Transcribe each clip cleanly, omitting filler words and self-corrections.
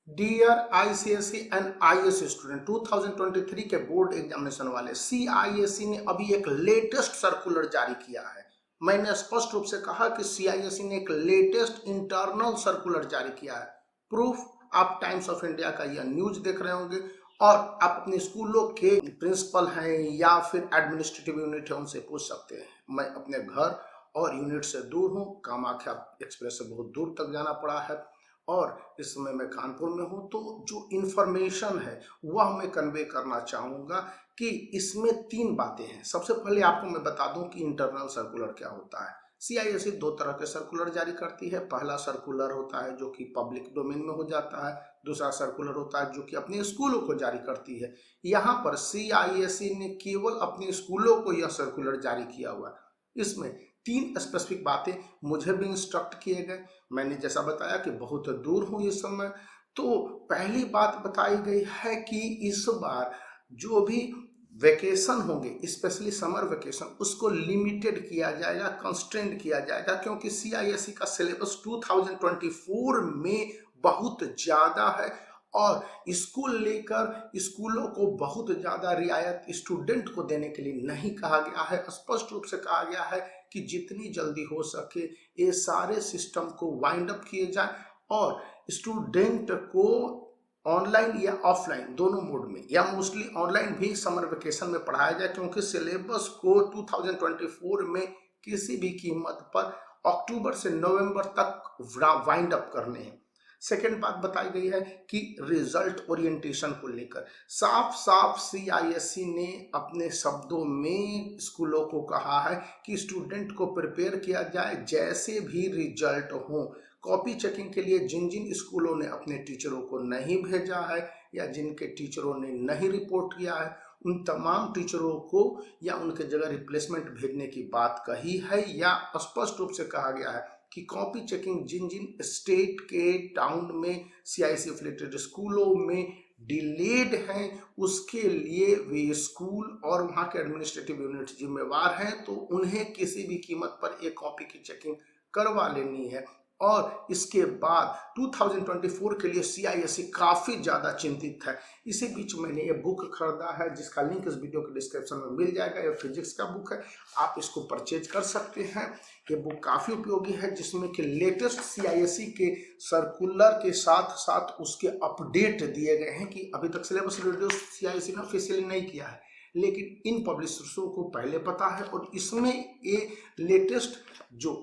Dear ICSE and ISC student, 2023 के board examination वाले CISC ने अभी एक लेटेस्ट सर्कुलर जारी किया है। मैंने स्पष्ट रूप से कहा कि सीआईएससी ने एक लेटेस्ट इंटरनल सर्कुलर जारी किया है। प्रूफ आप टाइम्स ऑफ इंडिया का यह न्यूज देख रहे होंगे और आप अपने स्कूलों के प्रिंसिपल हैं या फिर एडमिनिस्ट्रेटिव यूनिट है उनसे पूछ सकते हैं। मैं अपने घर और यूनिट से दूर हूँ, कामाख्या एक्सप्रेस से बहुत दूर तक जाना पड़ा है और इस समय मैं कानपुर में हूं, तो जो इन्फॉर्मेशन है वह मैं कन्वे करना चाहूंगा कि इसमें तीन बातें हैं। सबसे पहले आपको मैं बता दूं कि इंटरनल सर्कुलर क्या होता है। सीआईएससी दो तरह के सर्कुलर जारी करती है। पहला सर्कुलर होता है जो कि पब्लिक डोमेन में हो जाता है, दूसरा सर्कुलर होता है जो कि अपने स्कूलों को जारी करती है। यहाँ पर सीआईएससी ने केवल अपने स्कूलों को यह सर्कुलर जारी किया हुआ है। इसमें तीन स्पेसिफिक बातें मुझे भी इंस्ट्रक्ट किए गए। मैंने जैसा बताया कि बहुत दूर हूं इस समय, तो पहली बात बताई गई है कि इस बार जो भी वेकेशन होंगे, स्पेशली समर वेकेशन, उसको लिमिटेड किया जाएगा, कंस्ट्रेंट किया जाएगा, क्योंकि सीआईएससी का सिलेबस 2024 में बहुत ज्यादा है और स्कूल लेकर स्कूलों को बहुत ज्यादा रियायत स्टूडेंट को देने के लिए नहीं कहा गया है। स्पष्ट रूप से कहा गया है कि जितनी जल्दी हो सके ये सारे सिस्टम को वाइंड अप किए जाए और स्टूडेंट को ऑनलाइन या ऑफलाइन दोनों मोड में या मोस्टली ऑनलाइन भी समर वेकेशन में पढ़ाया जाए, क्योंकि सिलेबस को 2024 में किसी भी कीमत पर अक्टूबर से नवंबर तक वाइंड अप करने हैं। सेकेंड बात बताई गई है कि रिजल्ट ओरिएंटेशन को लेकर साफ साफ सीआईएससी ने अपने शब्दों में स्कूलों को कहा है कि स्टूडेंट को प्रिपेयर किया जाए जैसे भी रिजल्ट हो। कॉपी चेकिंग के लिए जिन जिन स्कूलों ने अपने टीचरों को नहीं भेजा है या जिनके टीचरों ने नहीं रिपोर्ट किया है, उन तमाम टीचरों को या उनके जगह रिप्लेसमेंट भेजने की बात कही है या स्पष्ट रूप से कहा गया है कि कॉपी चेकिंग जिन जिन स्टेट के टाउन में सीआईएससी एफिलिएटेड स्कूलों में डिलेड हैं उसके लिए वे स्कूल और वहां के एडमिनिस्ट्रेटिव यूनिट जिम्मेवार हैं, तो उन्हें किसी भी कीमत पर एक कॉपी की चेकिंग करवा लेनी है। और इसके बाद 2024 के लिए सीआईएससी काफी ज्यादा चिंतित है। इसी बीच मैंने ये बुक खरीदा है जिसका लिंक इस वीडियो के डिस्क्रिप्शन में मिल जाएगा। ये फिजिक्स का बुक है, आप इसको परचेज कर सकते हैं। ये बुक काफी उपयोगी है जिसमें कि लेटेस्ट सीआईएससी के सर्कुलर के साथ साथ उसके अपडेट दिए गए हैं कि अभी तक सिलेबस रिड्यूस सीआईएससी ने ऑफिशियली नहीं किया है, लेकिन इन पब्लिशर्सों को पहले पता है और इसमें ये लेटेस्ट जो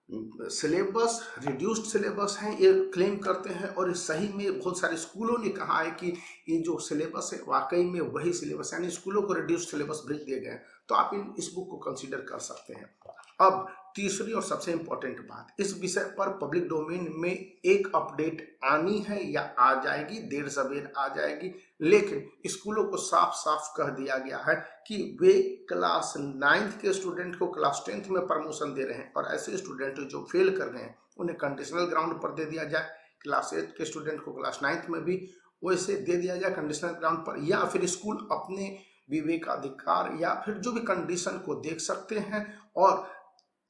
सिलेबस रिड्यूस्ड सिलेबस है ये क्लेम करते हैं और सही में बहुत सारे स्कूलों ने कहा है कि ये जो सिलेबस है वाकई में वही सिलेबस, यानी स्कूलों को रिड्यूस्ड सिलेबस भेज दिए गए, तो आप इस बुक को कंसीडर कर सकते हैं। अब तीसरी और सबसे इंपॉर्टेंट बात, इस विषय पर पब्लिक डोमेन में एक अपडेट आनी है या आ जाएगी, देर सवेर आ जाएगी, लेकिन स्कूलों को साफ साफ कह दिया गया है कि वे क्लास 9th के स्टूडेंट को क्लास 10th में प्रमोशन दे रहे हैं और ऐसे स्टूडेंट जो फेल कर गए हैं उन्हें कंडीशनल ग्राउंड पर दे दिया जाए। क्लास 8 के स्टूडेंट को क्लास 9th में भी वैसे दे दिया जाए कंडीशनल ग्राउंड पर, या फिर स्कूल अपने विवेकाधिकार या फिर जो भी कंडीशन को देख सकते हैं। और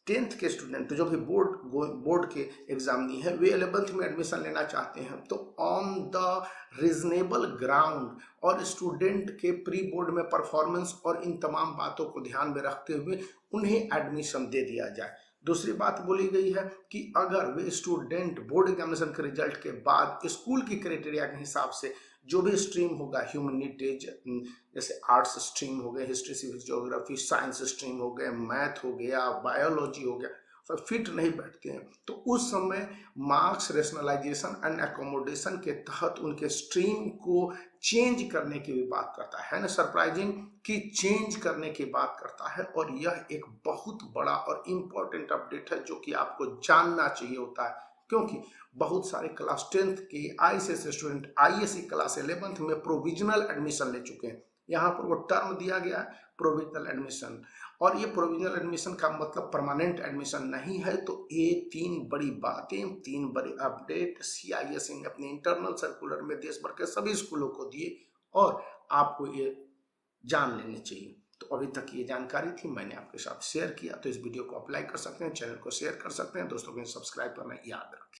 10th के स्टूडेंट जो भी बोर्ड के एग्जाम दी है वे 11th में एडमिशन लेना चाहते हैं, तो ऑन द रीजनेबल ग्राउंड और स्टूडेंट के प्री बोर्ड में परफॉर्मेंस और इन तमाम बातों को ध्यान में रखते हुए उन्हें एडमिशन दे दिया जाए। दूसरी बात बोली गई है कि अगर वे स्टूडेंट बोर्ड एग्जामिनेशन के रिजल्ट के बाद स्कूल की क्राइटेरिया के हिसाब से जो भी स्ट्रीम होगा, ह्यूमैनिटीज जैसे आर्ट्स स्ट्रीम हो गए, history civics geography, science stream हो गए, मैथ हो गया, बायोलॉजी हो गया, सब फिट नहीं बैठते हैं, तो उस समय मार्क्स रेशनलाइजेशन एंड एकोमोडेशन के तहत उनके स्ट्रीम को चेंज करने की भी बात करता है ना, सरप्राइजिंग कि चेंज करने की बात करता है। और यह एक बहुत बड़ा और इम्पोर्टेंट अपडेट है जो कि आपको जानना चाहिए होता है, क्योंकि बहुत सारे क्लास 10th के ICSE student ISC class 11th में प्रोविजनल एडमिशन ले चुके हैं। यहाँ पर वो टर्म दिया गया है प्रोविजनल एडमिशन, और ये प्रोविजनल एडमिशन का मतलब परमानेंट एडमिशन नहीं है। तो ये तीन बड़ी बातें, तीन बड़े अपडेट सीआईएससी ने अपने इंटरनल सर्कुलर में देश भर के सभी स्कूलों को दिए और आपको ये जान लेनी चाहिए। तो अभी तक ये जानकारी थी, मैंने आपके साथ शेयर किया, तो इस वीडियो को आप लाइक कर सकते हैं, चैनल को शेयर कर सकते हैं, दोस्तों को सब्सक्राइब करना याद रखें।